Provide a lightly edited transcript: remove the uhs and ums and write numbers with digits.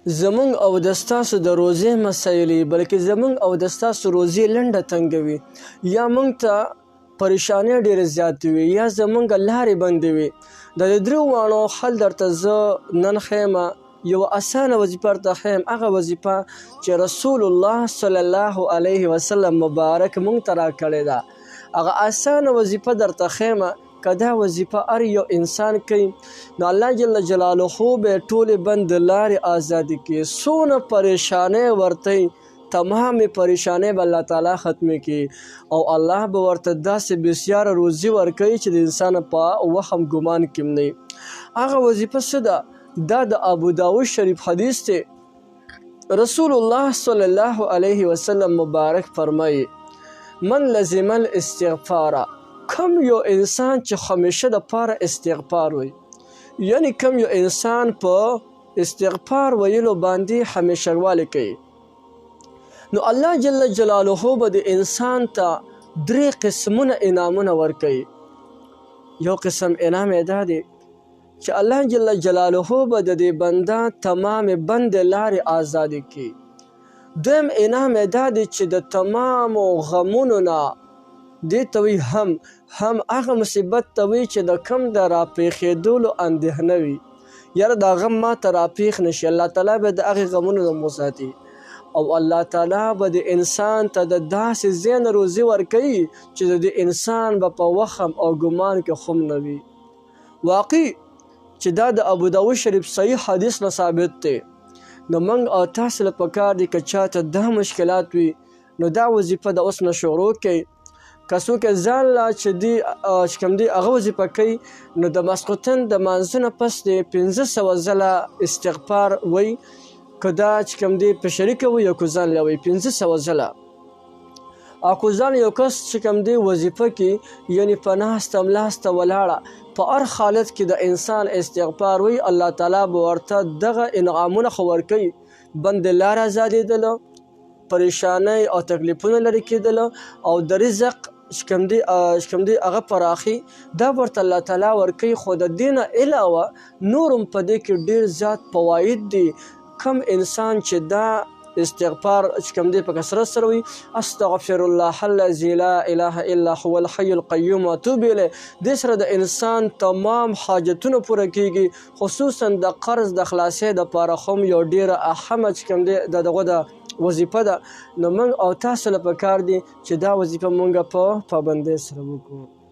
زمونږ او د ستاسو د روزې مسایلې بلکې زمونږ او د ستاسو روزې لنډه تنګه وي یا مونږ ته پریشانۍ ډېرې زیاتې وي یا زمونږ لارې بندې وي د دې دریو واړو حل درته زه نن ښیمه یو اسانه وظیفه درته ښیم هغه وظیفه چې رسول الله صلی الله علیه وسلم مبارک مونږ ته راکړې ده هغه اسانه وظیفه درته ښیمه که دا وظیفه هر یو انسان کوي نو الله جل جلاله به ټولې بند لارې ازادي کړي څونه پریشانۍ ورته تمامې پریشانۍ به الله تعالی ختمې کړي او الله به ورته داسې بسیاره روزي ورکوي چې د انسان په وهم ګمان کې نه هغه وظیفه څه ده دا د ابو داود شریف حدیث دی رسول الله صلی الله علیه وسلم مبارک فرمایي من لزم الاستغفار کم یو انسان چې همیشه د پاره استغفار وي یعنی کم یو انسان په استغفار ویلو باندې همیشه والی کوي نو الله جل جلاله به د انسان ته درې قسمونه انعامونه ورکوي یو قسم انعام یې دا دی چې الله جل جلاله به د دې بنده تمام بند لارې ازادي کړي دویم انعام یې دا دی چې د تمامو غمونو نه دې ته وي هم هغه مصیبت ته وي چې د کم د راپېښېدلو اندېښنه وي یاره دا غم ما ته راپېښ نه شي الله تعالی به د هغې غمونو نه مو ساتي او الله تعالی به د انسان ته د داسې ځای نه روزي ورکوي چې د دې انسان به په وهم او ګمان کې خم نه وي واقع چې دا د ابو داود شریف صحیح حدیث نه ثابت دی نو موږ او تاسو له پکار دي که چاته دا مشکلات وي نو دا وظیفه د اوس نه شروع کړئ که څوک ځان لا چې کوم دی هغه وظیفه کوي نو د ماسخوتن د مانځه نه پس د 500 ځله استغفار وی که دا چې کوم دی په شریکه وي یا که ځان لا وي 500 ځله او که ځان یو کس چې کوم دی وظیفه کې یعنی په ناسته ملاسته ولاړه په هر حالت کې د انسان استغفار وی الله تعالی به ورته دغه انعامونه خو ورکوي بند لاره ازادېدله پریشانۍ او تکلیفونه لرې کېدله او د رزق چې کوم دی هغه پراخي دا ورته الله تعالی ورکوي خو د دې نه علاوه نور هم په دې کې ډېر زیات فواید دي کم انسان چې دا استغفار چې کوم دی په کثرت سره وي استغفر الله الذي لا اله الا هو الحي القيوم واتوب الیه دې سره د انسان تمام حاجتونه پوره کیږي خصوصا د قرض د خلاصۍ دپاره هم یو ډېره اهمه چې کوم دی دغه د وظیفه ده نو موږ او تاسو له پکار دي چې دا وظیفه موږ په پابندۍ سره وکړو